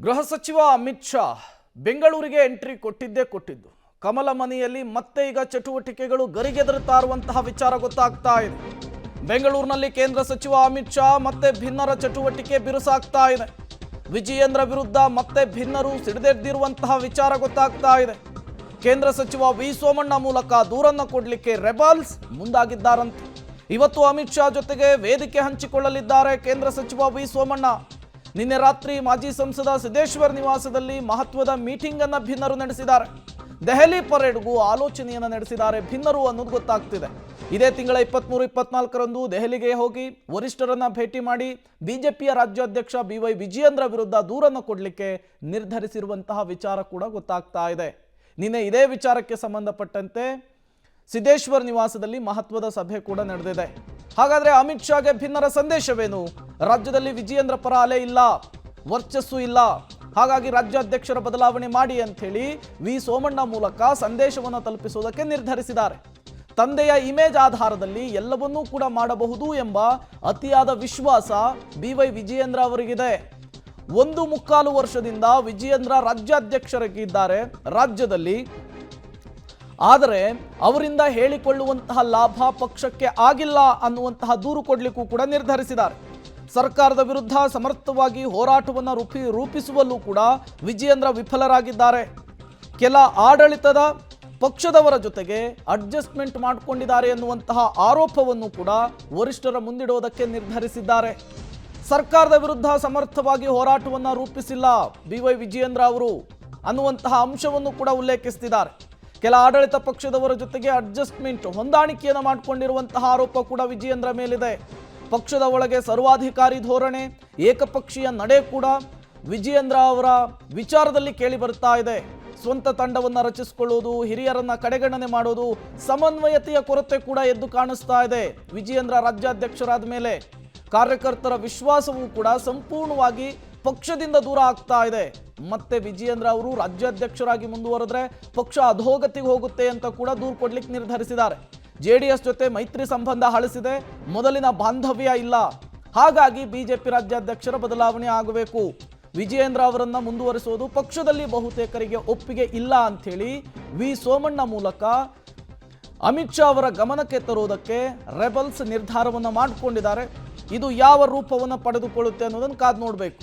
ಗೃಹ ಸಚಿವ ಅಮಿತ್ ಶಾ ಬೆಂಗಳೂರಿಗೆ ಎಂಟ್ರಿ ಕೊಟ್ಟಿದ್ದು ಕಮಲ ಮನೆಯಲ್ಲಿ ಮತ್ತೆ ಈಗ ಚಟುವಟಿಕೆಗಳು ಗರಿಗೆದರುತ್ತಾ ಇರುವಂತಹ ವಿಚಾರ ಗೊತ್ತಾಗ್ತಾ ಇದೆ. ಬೆಂಗಳೂರಿನಲ್ಲಿ ಕೇಂದ್ರ ಸಚಿವ ಅಮಿತ್ ಶಾ ಮತ್ತೆ ಭಿನ್ನರ ಚಟುವಟಿಕೆ ಬಿರುಸಾಗ್ತಾ ಇದೆ. ವಿಜಯೇಂದ್ರ ವಿರುದ್ಧ ಮತ್ತೆ ಭಿನ್ನರು ಸಿಡಿದೆದ್ದಿರುವಂತಹ ವಿಚಾರ ಗೊತ್ತಾಗ್ತಾ ಇದೆ. ಕೇಂದ್ರ ಸಚಿವ ವಿ ಸೋಮಣ್ಣ ಮೂಲಕ ದೂರನ್ನು ಕೊಡಲಿಕ್ಕೆ ರೆಬಲ್ಸ್ ಮುಂದಾಗಿದ್ದಾರಂತೆ. ಇವತ್ತು ಅಮಿತ್ ಶಾ ಜೊತೆಗೆ ವೇದಿಕೆ ಹಂಚಿಕೊಳ್ಳಲಿದ್ದಾರೆ ಕೇಂದ್ರ ಸಚಿವ ವಿ ಸೋಮಣ್ಣ. ನಿನ್ನೆ ರಾತ್ರಿ ಮಾಜಿ ಸಂಸದ ಸಿದ್ದೇಶ್ವರ್ ನಿವಾಸದಲ್ಲಿ ಮಹತ್ವದ ಮೀಟಿಂಗ್ ಅನ್ನು ಭಿನ್ನರು ನಡೆಸಿದ್ದಾರೆ. ದೆಹಲಿ ಪರೇಡ್ಗೂ ಆಲೋಚನೆಯನ್ನು ನಡೆಸಿದ್ದಾರೆ ಭಿನ್ನರು ಅನ್ನೋದು ಗೊತ್ತಾಗ್ತಿದೆ. ಇದೇ ತಿಂಗಳ 23-24ರಂದು ದೆಹಲಿಗೆ ಹೋಗಿ ವರಿಷ್ಠರನ್ನ ಭೇಟಿ ಮಾಡಿ ಬಿಜೆಪಿಯ ರಾಜ್ಯಾಧ್ಯಕ್ಷ BY ವಿಜಯೇಂದ್ರ ವಿರುದ್ಧ ದೂರನ್ನು ಕೊಡಲಿಕ್ಕೆ ನಿರ್ಧರಿಸಿರುವಂತಹ ವಿಚಾರ ಕೂಡ ಗೊತ್ತಾಗ್ತಾ ಇದೆ. ನಿನ್ನೆ ಇದೇ ವಿಚಾರಕ್ಕೆ ಸಂಬಂಧಪಟ್ಟಂತೆ ಸಿದ್ದೇಶ್ವರ್ ನಿವಾಸದಲ್ಲಿ ಮಹತ್ವದ ಸಭೆ ಕೂಡ ನಡೆದಿದೆ. ಹಾಗಾದ್ರೆ ಅಮಿತ್ ಶಾಗೆ ಭಿನ್ನರ ಸಂದೇಶವೇನು? ರಾಜ್ಯದಲ್ಲಿ ವಿಜಯೇಂದ್ರ ಪರ ಅಲೆ ಇಲ್ಲ, ವರ್ಚಸ್ಸು ಇಲ್ಲ, ಹಾಗಾಗಿ ರಾಜ್ಯಾಧ್ಯಕ್ಷರ ಬದಲಾವಣೆ ಮಾಡಿ ಅಂತ ಹೇಳಿ ವಿ ಸೋಮಣ್ಣ ಮೂಲಕ ಸಂದೇಶವನ್ನು ತಲುಪಿಸುವುದಕ್ಕೆ ನಿರ್ಧರಿಸಿದ್ದಾರೆ. ತಂದೆಯ ಇಮೇಜ್ ಆಧಾರದಲ್ಲಿ ಎಲ್ಲವನ್ನೂ ಕೂಡ ಮಾಡಬಹುದು ಎಂಬ ಅತಿಯಾದ ವಿಶ್ವಾಸ BY ವಿಜಯೇಂದ್ರ ಅವರಿಗಿದೆ. 1.25 ವರ್ಷದಿಂದ ವಿಜಯೇಂದ್ರ ರಾಜ್ಯಾಧ್ಯಕ್ಷರಾಗಿದ್ದಾರೆ ರಾಜ್ಯದಲ್ಲಿ. ಆದರೆ ಅವರಿಂದ ಹೇಳಿಕೊಳ್ಳುವಂತಹ ಲಾಭ ಪಕ್ಷಕ್ಕೆ ಆಗಿಲ್ಲ ಅನ್ನುವಂತಹ ದೂರು ಕೊಡಲಿಕ್ಕೂ ಕೂಡ ನಿರ್ಧರಿಸಿದ್ದಾರೆ. ಸರ್ಕಾರದ ವಿರುದ್ಧ ಸಮರ್ಥವಾಗಿ ಹೋರಾಟವನ್ನು ರೂಪಿಸುವಲ್ಲೂ ಕೂಡ ವಿಜಯೇಂದ್ರ ವಿಫಲರಾಗಿದ್ದಾರೆ. ಕೆಲ ಆಡಳಿತದ ಪಕ್ಷದವರ ಜೊತೆಗೆ ಅಡ್ಜಸ್ಟ್ಮೆಂಟ್ ಮಾಡಿಕೊಂಡಿದ್ದಾರೆ ಎನ್ನುವಂತಹ ಆರೋಪವನ್ನು ಕೂಡ ವರಿಷ್ಠರ ಮುಂದಿಡುವುದಕ್ಕೆ ನಿರ್ಧರಿಸಿದ್ದಾರೆ. ಸರ್ಕಾರದ ವಿರುದ್ಧ ಸಮರ್ಥವಾಗಿ ಹೋರಾಟವನ್ನು ರೂಪಿಸಿಲ್ಲ BY ವಿಜಯೇಂದ್ರ ಅವರು ಅನ್ನುವಂತಹ ಅಂಶವನ್ನು ಕೂಡ ಉಲ್ಲೇಖಿಸುತ್ತಿದ್ದಾರೆ. ಕೆಲ ಆಡಳಿತ ಪಕ್ಷದವರ ಜೊತೆಗೆ ಅಡ್ಜಸ್ಟ್ಮೆಂಟ್ ಹೊಂದಾಣಿಕೆಯನ್ನು ಮಾಡಿಕೊಂಡಿರುವಂತಹ ಆರೋಪ ಕೂಡ ವಿಜಯೇಂದ್ರ ಮೇಲಿದೆ. ಪಕ್ಷದ ಒಳಗೆ ಸರ್ವಾಧಿಕಾರಿ ಧೋರಣೆ, ಏಕಪಕ್ಷೀಯ ನಡೆ ಕೂಡ ವಿಜಯೇಂದ್ರ ಅವರ ವಿಚಾರದಲ್ಲಿ ಕೇಳಿ ಬರ್ತಾ ಇದೆ. ಸ್ವಂತ ತಂಡವನ್ನು ರಚಿಸಿಕೊಳ್ಳುವುದು, ಹಿರಿಯರನ್ನ ಕಡೆಗಣನೆ ಮಾಡೋದು, ಸಮನ್ವಯತೆಯ ಕೊರತೆ ಕೂಡ ಎದ್ದು ಕಾಣಿಸ್ತಾ ಇದೆ. ವಿಜಯೇಂದ್ರ ರಾಜ್ಯಾಧ್ಯಕ್ಷರಾದ ಮೇಲೆ ಕಾರ್ಯಕರ್ತರ ವಿಶ್ವಾಸವೂ ಕೂಡ ಸಂಪೂರ್ಣವಾಗಿ ಪಕ್ಷದಿಂದ ದೂರ ಆಗ್ತಾ ಇದೆ. ಮತ್ತೆ ವಿಜಯೇಂದ್ರ ಅವರು ರಾಜ್ಯಾಧ್ಯಕ್ಷರಾಗಿ ಮುಂದುವರೆದ್ರೆ ಪಕ್ಷ ಅಧೋಗತಿಗೆ ಹೋಗುತ್ತೆ ಅಂತ ಕೂಡ ದೂರು ಕೊಡ್ಲಿಕ್ಕೆ ನಿರ್ಧರಿಸಿದ್ದಾರೆ. JDS ಜೊತೆ ಮೈತ್ರಿ ಸಂಬಂಧ ಹಳಿಸಿದೆ, ಮೊದಲಿನ ಬಾಂಧವ್ಯ ಇಲ್ಲ. ಹಾಗಾಗಿ ಬಿಜೆಪಿ ರಾಜ್ಯಾಧ್ಯಕ್ಷರ ಬದಲಾವಣೆ ಆಗಬೇಕು, ವಿಜಯೇಂದ್ರ ಅವರನ್ನ ಮುಂದುವರಿಸುವುದು ಪಕ್ಷದಲ್ಲಿ ಬಹುತೇಕರಿಗೆ ಒಪ್ಪಿಗೆ ಇಲ್ಲ ಅಂಥೇಳಿ ವಿ ಸೋಮಣ್ಣ ಮೂಲಕ ಅಮಿತ್ ಶಾ ಅವರ ಗಮನಕ್ಕೆ ತರುವುದಕ್ಕೆ ರೆಬಲ್ಸ್ ನಿರ್ಧಾರವನ್ನು ಮಾಡಿಕೊಂಡಿದ್ದಾರೆ. ಇದು ಯಾವ ರೂಪವನ್ನು ಪಡೆದುಕೊಳ್ಳುತ್ತೆ ಅನ್ನೋದನ್ನು ಕಾದು ನೋಡಬೇಕು.